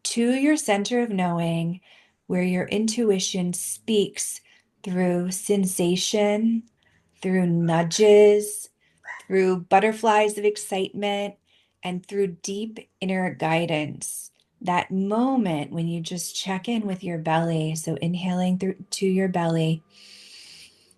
to your center of knowing, where your intuition speaks through sensation, through nudges, through butterflies of excitement, and through deep inner guidance. That moment when you just check in with your belly. So, inhaling through to your belly,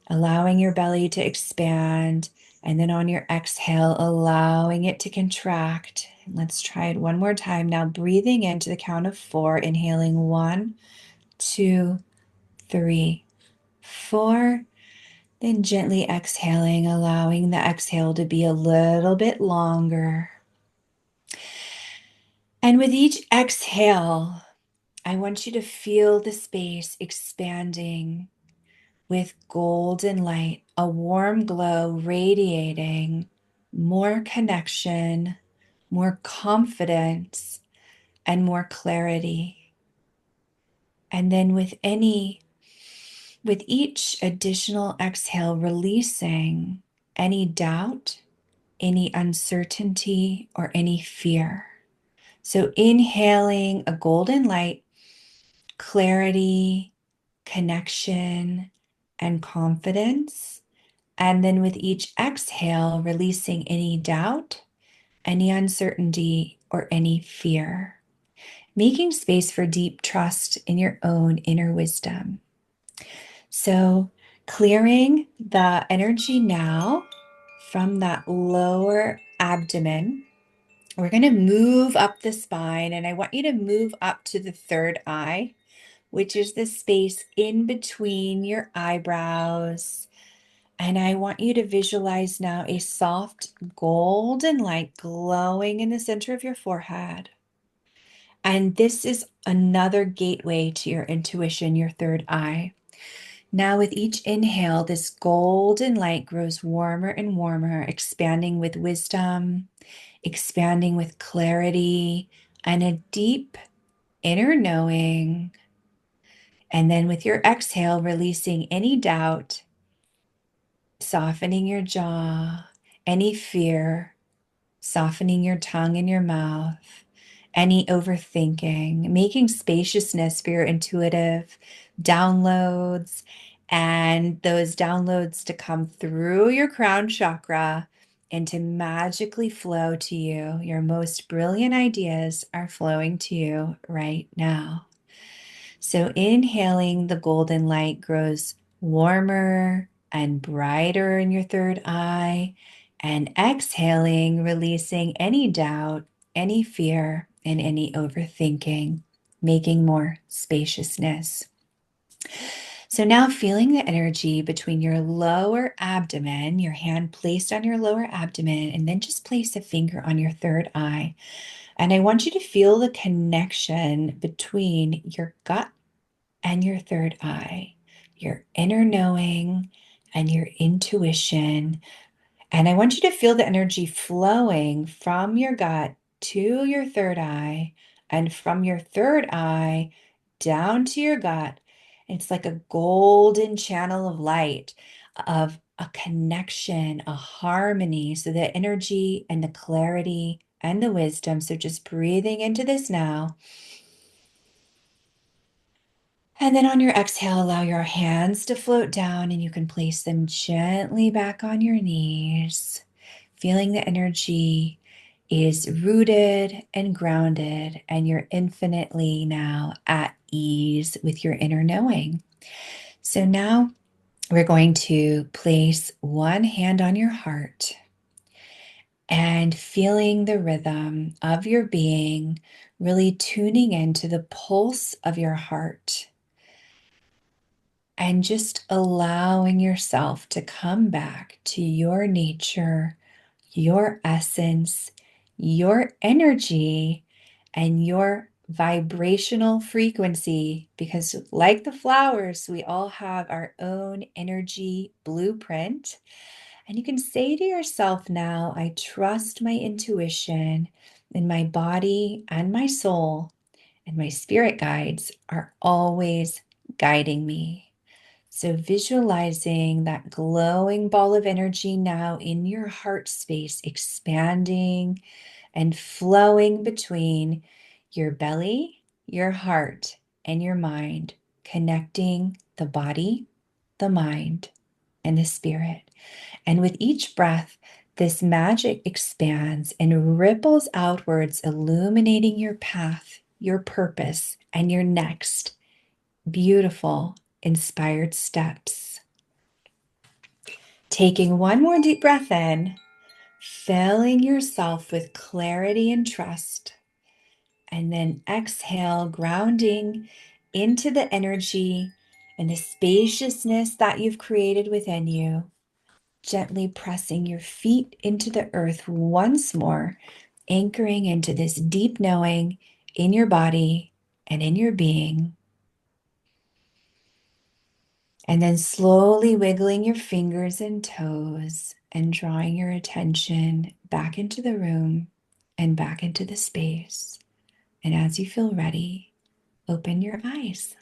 allowing your belly to expand. And then on your exhale, allowing it to contract. Let's try it one more time. Now, breathing into the count of 4, inhaling 1, 2, 3, 4. Then gently exhaling, allowing the exhale to be a little bit longer. And with each exhale, I want you to feel the space expanding with golden light, a warm glow radiating, more connection, more confidence, and more clarity. And then with each additional exhale, releasing any doubt, any uncertainty, or any fear. So inhaling a golden light, clarity, connection, and confidence. And then with each exhale, releasing any doubt, any uncertainty, or any fear. Making space for deep trust in your own inner wisdom. So clearing the energy now from that lower abdomen. We're going to move up the spine, and I want you to move up to the third eye, which is the space in between your eyebrows. And I want you to visualize now a soft golden light glowing in the center of your forehead. And this is another gateway to your intuition, your third eye. Now, with each inhale, this golden light grows warmer and warmer, expanding with wisdom, expanding with clarity, and a deep inner knowing. And then with your exhale, releasing any doubt, softening your jaw, any fear, softening your tongue and your mouth, any overthinking, making spaciousness for your intuitive downloads, and those downloads to come through your crown chakra and to magically flow to you. Your most brilliant ideas are flowing to you right now. So inhaling, the golden light grows warmer and brighter in your third eye, and exhaling, releasing any doubt, any fear, and any overthinking, making more spaciousness. So now feeling the energy between your lower abdomen, your hand placed on your lower abdomen, and then just place a finger on your third eye. And I want you to feel the connection between your gut and your third eye, your inner knowing and your intuition. And I want you to feel the energy flowing from your gut to your third eye and from your third eye down to your gut. It's like a golden channel of light, of a connection, a harmony. So the energy and the clarity and the wisdom. So just breathing into this now. And then on your exhale, allow your hands to float down and you can place them gently back on your knees, feeling the energy is rooted and grounded, and you're infinitely now at ease with your inner knowing. So now we're going to place one hand on your heart and feeling the rhythm of your being, really tuning into the pulse of your heart and just allowing yourself to come back to your nature, your essence, your energy, and your vibrational frequency. Because, like the flowers, we all have our own energy blueprint. And you can say to yourself now, I trust my intuition, and my body and my soul and my spirit guides are always guiding me. So, visualizing that glowing ball of energy now in your heart space, expanding and flowing between your belly, your heart, and your mind, connecting the body, the mind, and the spirit. And with each breath, this magic expands and ripples outwards, illuminating your path, your purpose, and your next beautiful, inspired steps. Taking one more deep breath in, filling yourself with clarity and trust, and then exhale, grounding into the energy and the spaciousness that you've created within you, gently pressing your feet into the earth once more, anchoring into this deep knowing in your body and in your being. And then slowly wiggling your fingers and toes and drawing your attention back into the room and back into the space. And as you feel ready, open your eyes.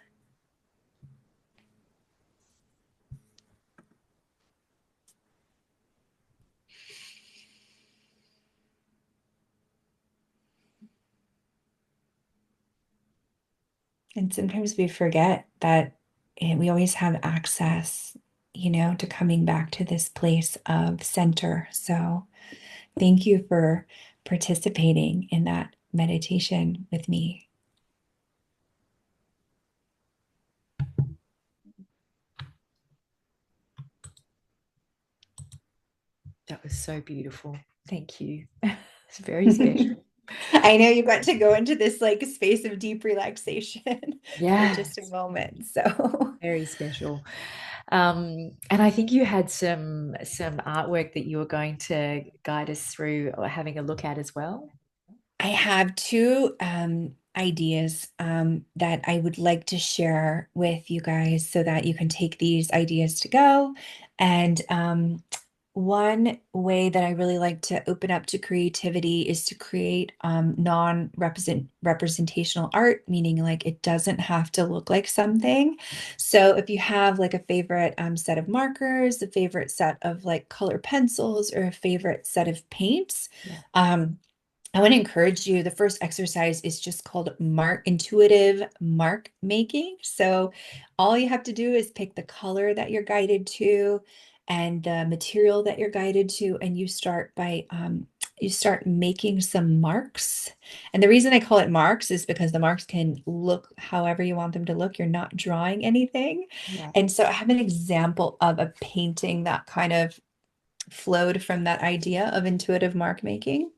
And sometimes we forget that we always have access, to coming back to this place of center. So thank you for participating in that meditation with me. That was so beautiful. Thank you. It's very special. I know you got to go into this like space of deep relaxation for just a moment. So Very special. And I think you had some artwork that you were going to guide us through or having a look at as well. I have two ideas that I would like to share with you guys so that you can take these ideas to go. And one way that I really like to open up to creativity is to create representational art, meaning like it doesn't have to look like something. So if you have like a favorite set of markers, a favorite set of like color pencils, or a favorite set of paints, I want to encourage you. The first exercise is just called intuitive mark making. So all you have to do is pick the color that you're guided to and the material that you're guided to, and you start making some marks. And the reason I call it marks is because the marks can look however you want them to look. You're not drawing anything. Yeah. And so I have an example of a painting that kind of flowed from that idea of intuitive mark making.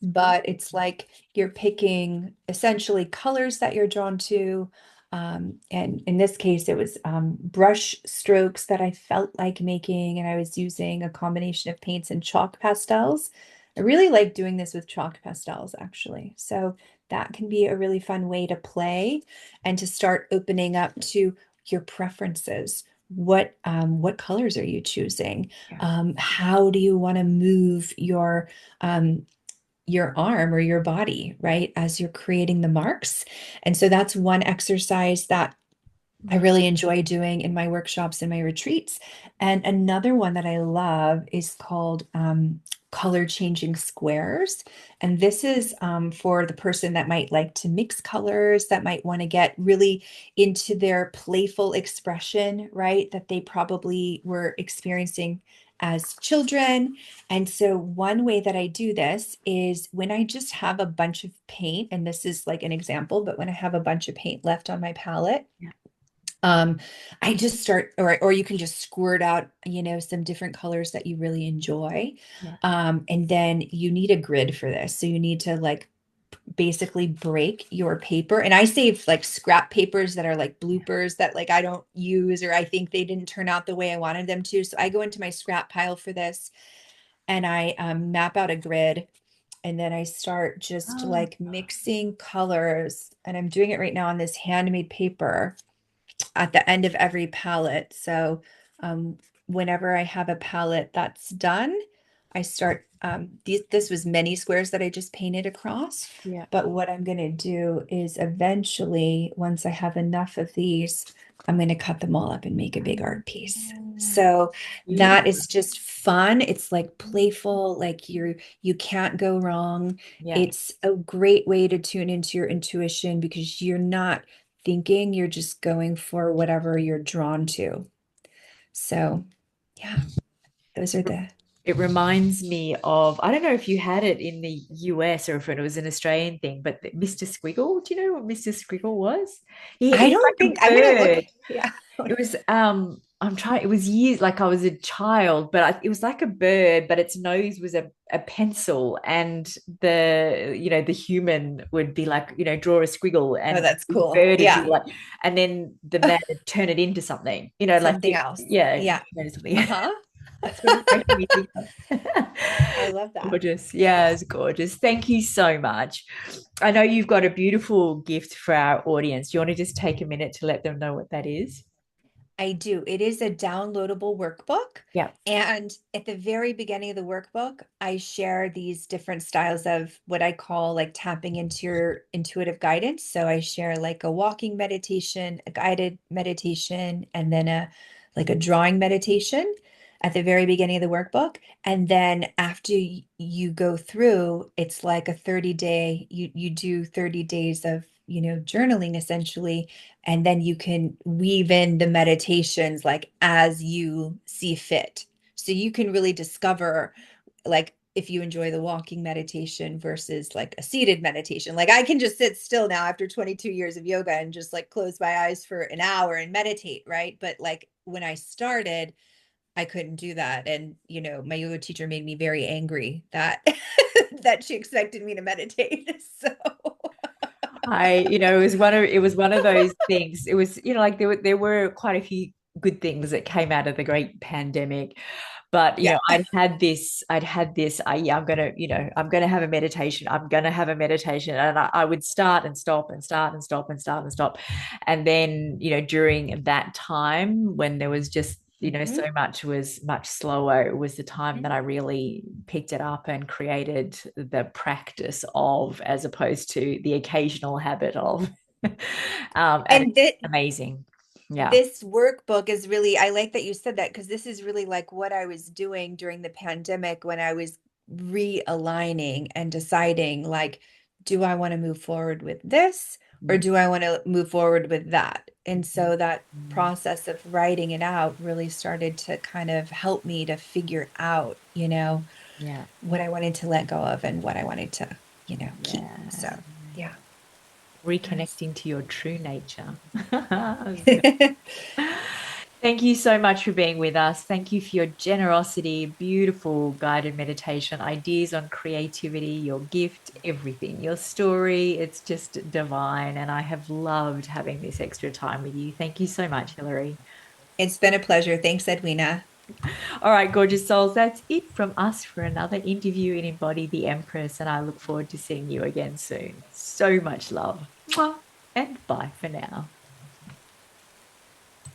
But it's like you're picking essentially colors that you're drawn to, And in this case, it was brush strokes that I felt like making, and I was using a combination of paints and chalk pastels. I really like doing this with chalk pastels, actually. So that can be a really fun way to play and to start opening up to your preferences. What colors are you choosing? Yeah. How do you want to move your arm or your body, right, as you're creating the marks? And so that's one exercise that I really enjoy doing in my workshops and my retreats. And another one that I love is called color changing squares. And this is for the person that might like to mix colors, that might want to get really into their playful expression, right? That they probably were experiencing as children. And so one way that I do this is when I just have a bunch of paint, and this is like an example, but when I have a bunch of paint left on my palette, Yeah. um, I just start, or you can just squirt out, some different colors that you really enjoy. Yeah. And then you need a grid for this. So you need to like basically break your paper. And I save like scrap papers that are like bloopers that like I don't use, or I think they didn't turn out the way I wanted them to. So I go into my scrap pile for this, and I map out a grid. And then I start just Ah, like mixing colors. And I'm doing it right now on this handmade paper at the end of every palette. So um, whenever I have a palette that's done, I start, this was many squares that I just painted across. yeah. But what I'm going to do is eventually, once I have enough of these, I'm going to cut them all up and make a big art piece. Ah, So that beautiful. is just fun. It's like playful, like you can't go wrong. Yeah. It's a great way to tune into your intuition because you're not thinking, you're just going for whatever you're drawn to. So, yeah, those are the. It reminds me of, I don't know if you had it in the US or if it was an Australian thing, but Mr. Squiggle. Do you know what Mr. Squiggle was? He I was don't like a think I'm gonna look. bird. Yeah. It was I'm trying, it was years, like I was a child, but it was like a bird, but its nose was a pencil, and the human would be like, draw a squiggle, Oh, and that's the cool. bird would be Yeah. like, and then the man would turn it into something, like Something else. yeah, Yeah. turn it into something. Uh-huh. That's what it's making me think of. I love that. Gorgeous. Yeah, it's gorgeous. Thank you so much. I know you've got a beautiful gift for our audience. Do you want to just take a minute to let them know what that is? I do. It is a downloadable workbook. Yeah. And at the very beginning of the workbook, I share these different styles of what I call like tapping into your intuitive guidance. So I share like a walking meditation, a guided meditation, and then a drawing meditation at the very beginning of the workbook. And then after you go through, it's like a 30-day, you do 30 days of, journaling essentially, and then you can weave in the meditations like as you see fit. So you can really discover like if you enjoy the walking meditation versus like a seated meditation. Like I can just sit still now after 22 years of yoga and just like close my eyes for an hour and meditate, right? But like when I started, I couldn't do that. And, my yoga teacher made me very angry that that she expected me to meditate. So it was one of those things. It was, like there were quite a few good things that came out of the great pandemic. But yeah. I'd had this, I'm gonna have a meditation. I'm gonna have a meditation. And I would start and stop and start and stop and start and stop. And then, during that time when there was just, Mhm. so much was much slower, it was the time that I Mhm. really picked it up and created the practice of, as opposed to the occasional habit of. And it's And that amazing. Yeah. this workbook is really, I like that you said that because this is really like what I was doing during the pandemic when I was realigning and deciding like, do I want to move forward with this or Mm. do I want to move forward with that? And so that Mm. process of writing it out really started to kind of help me to figure out, Yeah. what I wanted to let go of and what I wanted to, keep. Yeah. So, yeah. Yes. Reconnecting to your true nature. Thank you so much for being with us. Thank you for your generosity, beautiful guided meditation, ideas on creativity, your gift, everything, your story. It's just divine. And I have loved having this extra time with you. Thank you so much, Hilary. It's been a pleasure. Thanks, Edwina. All right, gorgeous souls. That's it from us for another interview in Embody the Empress. And I look forward to seeing you again soon. So much love. Mwah. And bye for now.